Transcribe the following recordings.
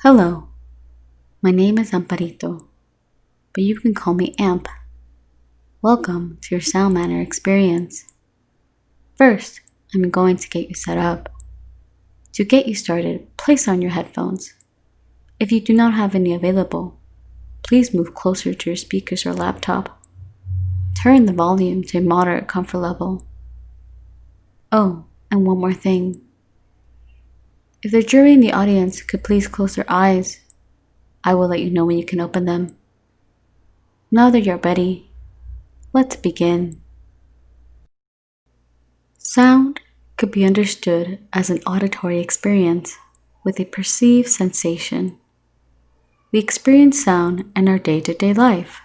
Hello, my name is Amparito, but you can call me Amp. Welcome to your Sound Manor experience. First, I'm going to get you set up. To get you started, place on your headphones. If you do not have any available, please move closer to your speakers or laptop. Turn the volume to a moderate comfort level. Oh, and one more thing. If the jury in the audience could please close their eyes, I will let you know when you can open them. Now that you're ready, let's begin. Sound could be understood as an auditory experience with a perceived sensation. We experience sound in our day to day life.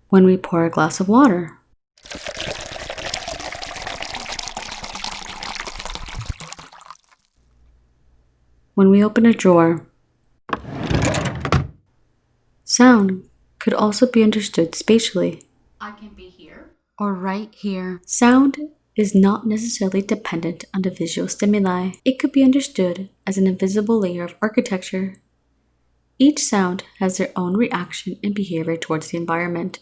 When we pour a glass of water, when we open a drawer, sound could also be understood spatially. I can be here. Or right here. Sound is not necessarily dependent on the visual stimuli. It could be understood as an invisible layer of architecture. Each sound has their own reaction and behavior towards the environment.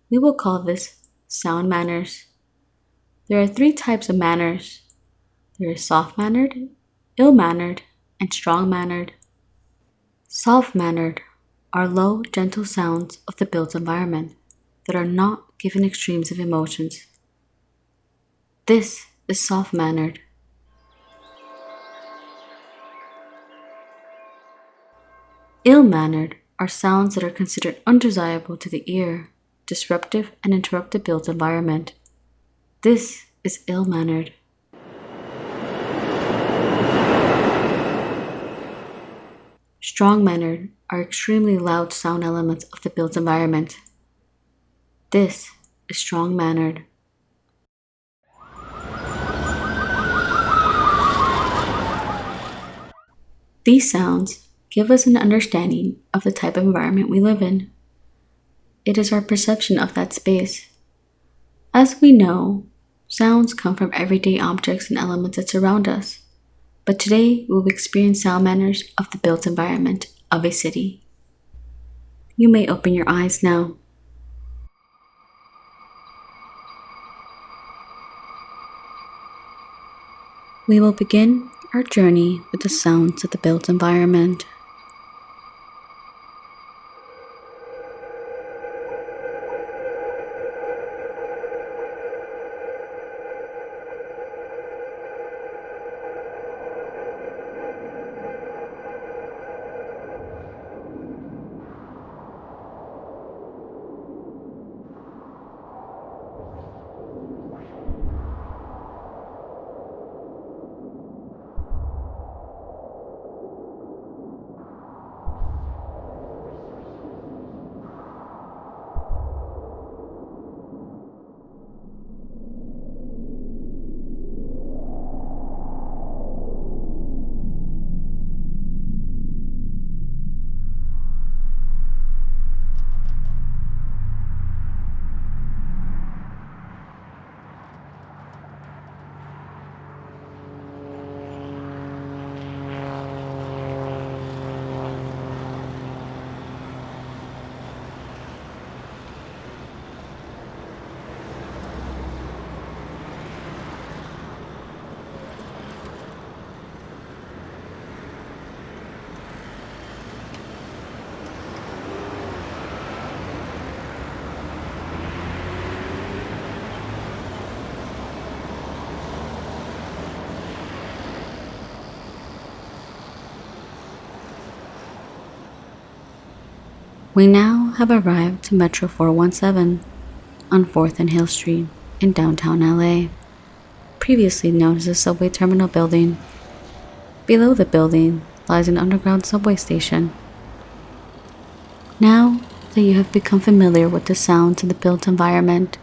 We will call this sound manners. There are three types of manners. There is soft-mannered, ill-mannered, and strong-mannered. Soft-mannered are low, gentle sounds of the built environment that are not given extremes of emotions. This is soft-mannered. Ill-mannered are sounds that are considered undesirable to the ear, disruptive, and interrupt the built environment. This is ill-mannered. Strong-mannered are extremely loud sound elements of the built environment. This is strong-mannered. These sounds give us an understanding of the type of environment we live in. It is our perception of that space. As we know, sounds come from everyday objects and elements that surround us. But today, we will experience sound manners of the built environment of a city. You may open your eyes now. We will begin our journey with the sounds of the built environment. We now have arrived to Metro 417 on 4th and Hill Street in downtown LA, previously known as the Subway Terminal Building. Below the building lies an underground subway station. Now that you have become familiar with the sounds in the built environment,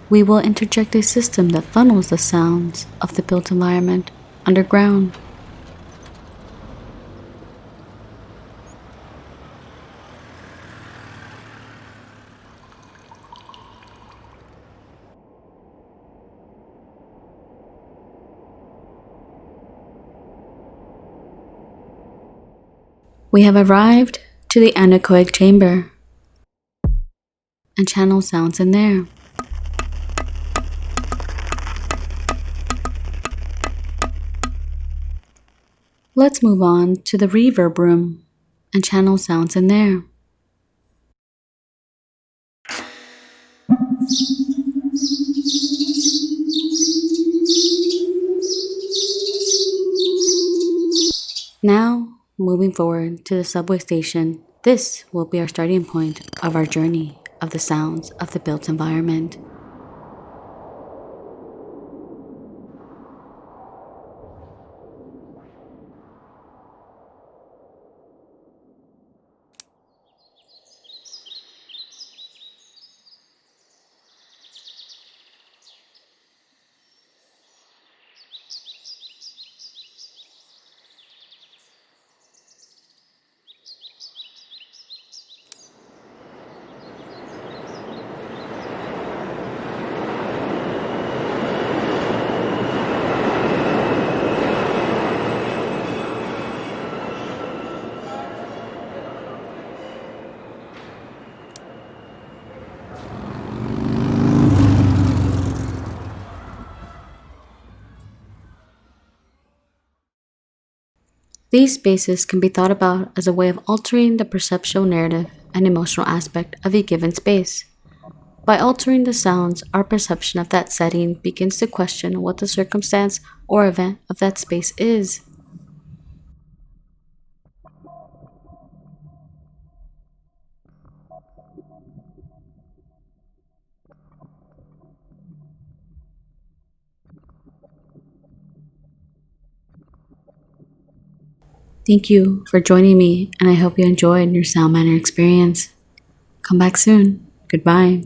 we will interject a system that funnels the sounds of the built environment underground. We have arrived to the anechoic chamber and channel sounds in there. Let's move on to the reverb room and channel sounds in there. Now, moving forward to the subway station, this will be our starting point of our journey of the sounds of the built environment. These spaces can be thought about as a way of altering the perceptual narrative and emotional aspect of a given space. By altering the sounds, our perception of that setting begins to question what the circumstance or event of that space is. Thank you for joining me, and I hope you enjoyed your Sound Manor experience. Come back soon. Goodbye.